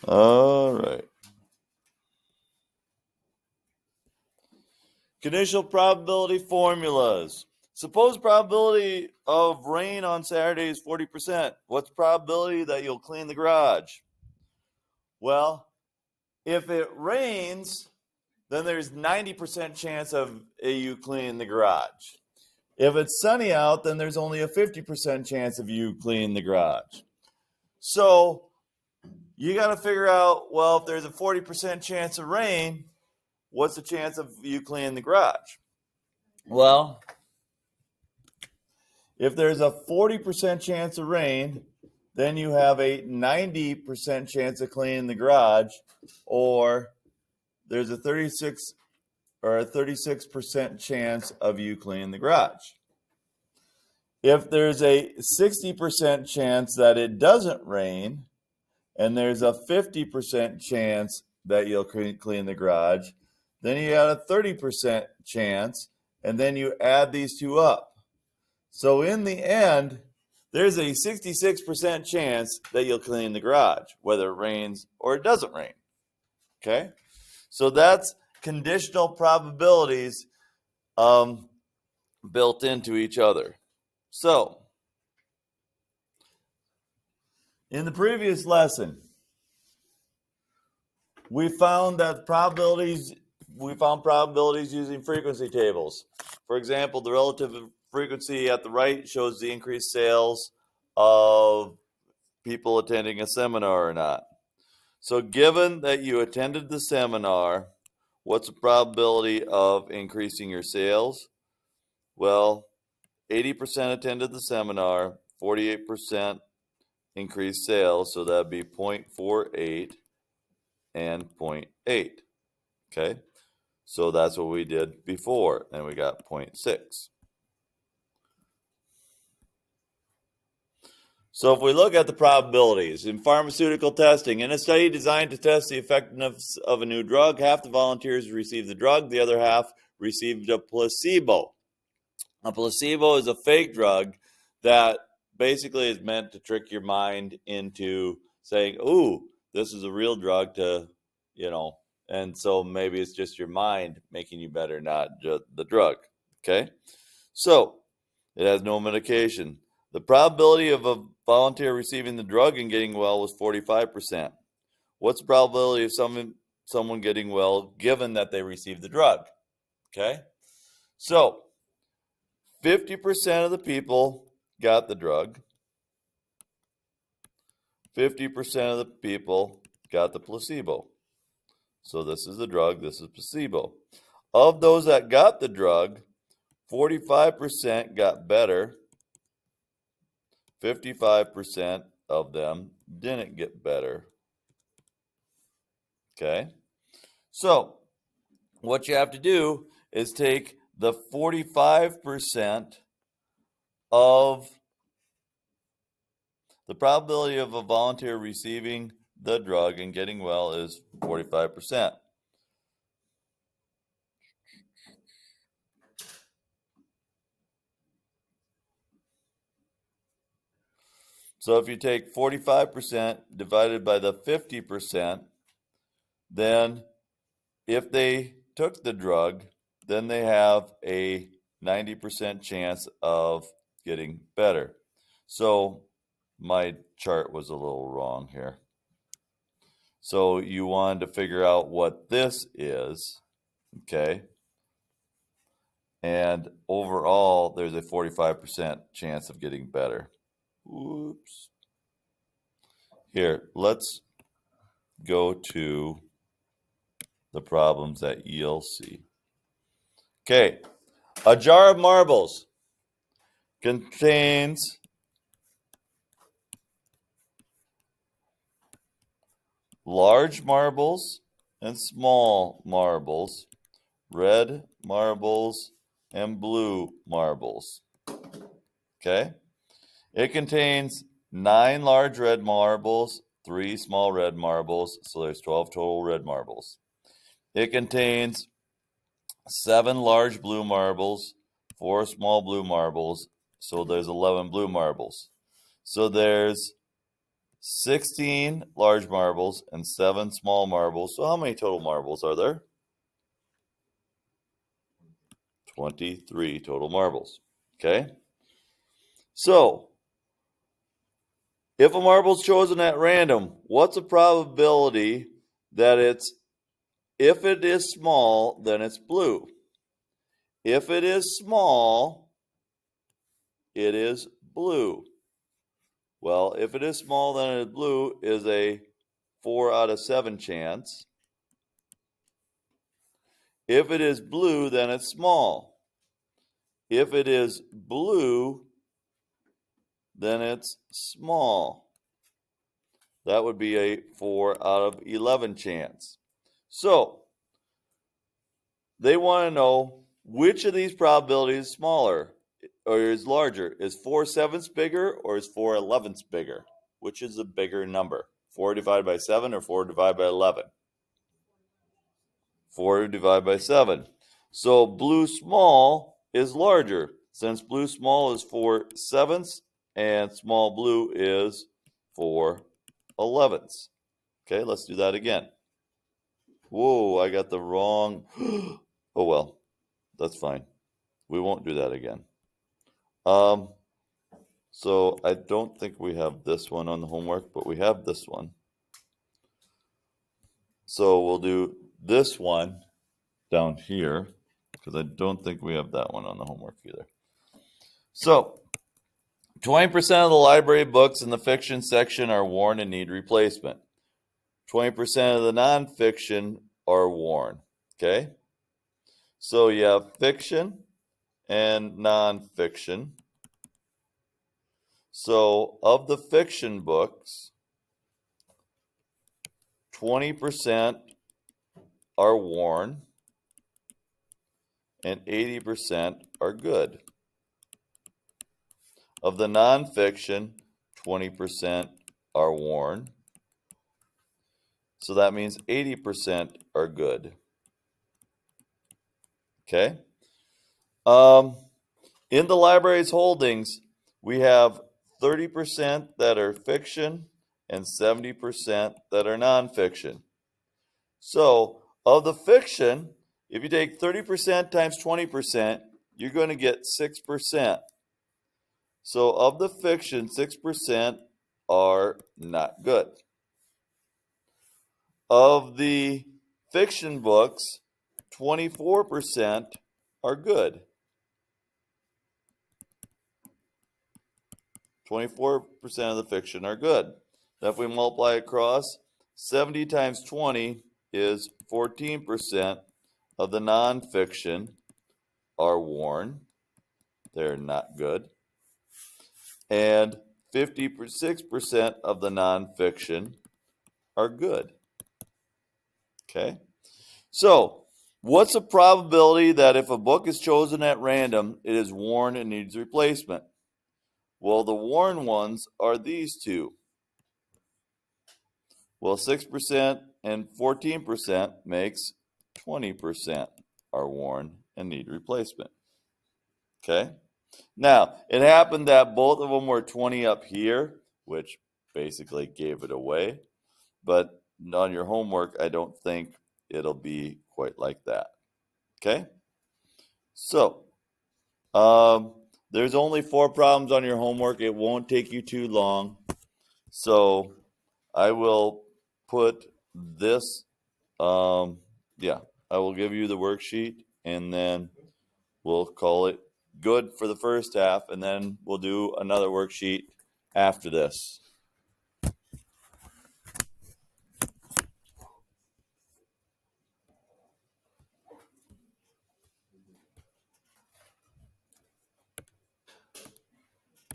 All right. Conditional probability formulas. Suppose probability of rain on Saturday is 40%. What's the probability that you'll clean the garage? Well, if it rains, then there's 90% chance of you cleaning the garage. If it's sunny out, then there's only a 50% chance of you cleaning the garage. So you got to figure out, well, if there's a 40% chance of rain, what's the chance of you cleaning the garage? Well, if there's a 40% chance of rain, then you have a 90% chance of cleaning the garage, or there's a 36% chance of you cleaning the garage. If there's a 60% chance that it doesn't rain, and there's a 50% chance that you'll clean the garage, then you got a 30% chance, and then you add these two up. So in the end, there's a 66% chance that you'll clean the garage, whether it rains or it doesn't rain. Okay? So that's conditional probabilities built into each other. So, in the previous lesson, we found probabilities using frequency tables. For example, the relative frequency at the right shows the increased sales of people attending a seminar or not. So given that you attended the seminar, what's the probability of increasing your sales? Well, 80% attended the seminar, 48% increased sales, so that'd be 0.48 and 0.8. Okay, so that's what we did before, and we got 0.6. So if we look at the probabilities in pharmaceutical testing, in a study designed to test the effectiveness of a new drug, half the volunteers received the drug, the other half received a placebo. A placebo is a fake drug that basically is meant to trick your mind into saying, ooh, this is a real drug to, and so maybe it's just your mind making you better, not just the drug. Okay? So it has no medication. The probability of a volunteer receiving the drug and getting well was 45%. What's the probability of someone getting well given that they received the drug? Okay? So 50% of the people got the drug. 50% of the people got the placebo. So this is the drug, this is placebo. Of those that got the drug, 45% got better. 55% of them didn't get better. Okay? So what you have to do is take the 45% of the probability of a volunteer receiving the drug and getting well is 45%. So if you take 45% divided by the 50%, then if they took the drug, then they have a 90% chance of getting better. So my chart was a little wrong here. So you wanted to figure out what this is, okay? And overall, there's a 45% chance of getting better. Oops. Here, let's go to the problems that you'll see. Okay, a jar of marbles contains large marbles and small marbles, red marbles and blue marbles. Okay? It contains 9 large red marbles, 3 small red marbles, so there's 12 total red marbles. It contains 7 large blue marbles, 4 small blue marbles, so there's 11 blue marbles. So there's 16 large marbles and 7 small marbles. So how many total marbles are there? 23 total marbles. Okay? So, if a marble is chosen at random, what's the probability that if it is small, then it's blue? If it is small, it is blue. Well, if it is small, then it is blue is a 4 out of 7 chance. If it is blue, then it's small. If it is blue, then it's small. That would be a 4 out of 11 chance. So, they want to know which of these probabilities is smaller or is larger. Is 4/7 bigger or is 4/11 bigger? Which is the bigger number? 4 divided by 7 or 4 divided by 11? 4 divided by 7. So blue small is larger, since blue small is 4/7 and small blue is 4/11. Okay, let's do that again. Whoa, I got the wrong. Oh well, that's fine. We won't do that again. So I don't think we have this one on the homework, but we have this one. So we'll do this one down here, because I don't think we have that one on the homework either. So 20% of the library books in the fiction section are worn and need replacement. 20% of the nonfiction are worn. Okay? So you have fiction and nonfiction. So of the fiction books, 20% are worn and 80% are good. Of the nonfiction, 20% are worn. So that means 80% are good. Okay? In the library's holdings, we have 30% that are fiction and 70% that are nonfiction. So, of the fiction, if you take 30% times 20%, you're going to get 6%. So, of the fiction, 6% are not good. Of the fiction books, 24% are good. 24% of the fiction are good. Now, if we multiply across, 70 times 20 is 14% of the nonfiction are worn. They're not good. And 56% of the nonfiction are good. Okay? So, what's the probability that if a book is chosen at random, it is worn and needs replacement? Well, the worn ones are these two. Well, 6% and 14% makes 20% are worn and need replacement. Okay? Now, it happened that both of them were 20 up here, which basically gave it away. But on your homework, I don't think it'll be quite like that. Okay? So, there's only 4 problems on your homework. It won't take you too long. So, I will put this, I will give you the worksheet, and then we'll call it good for the first half, and then we'll do another worksheet after this.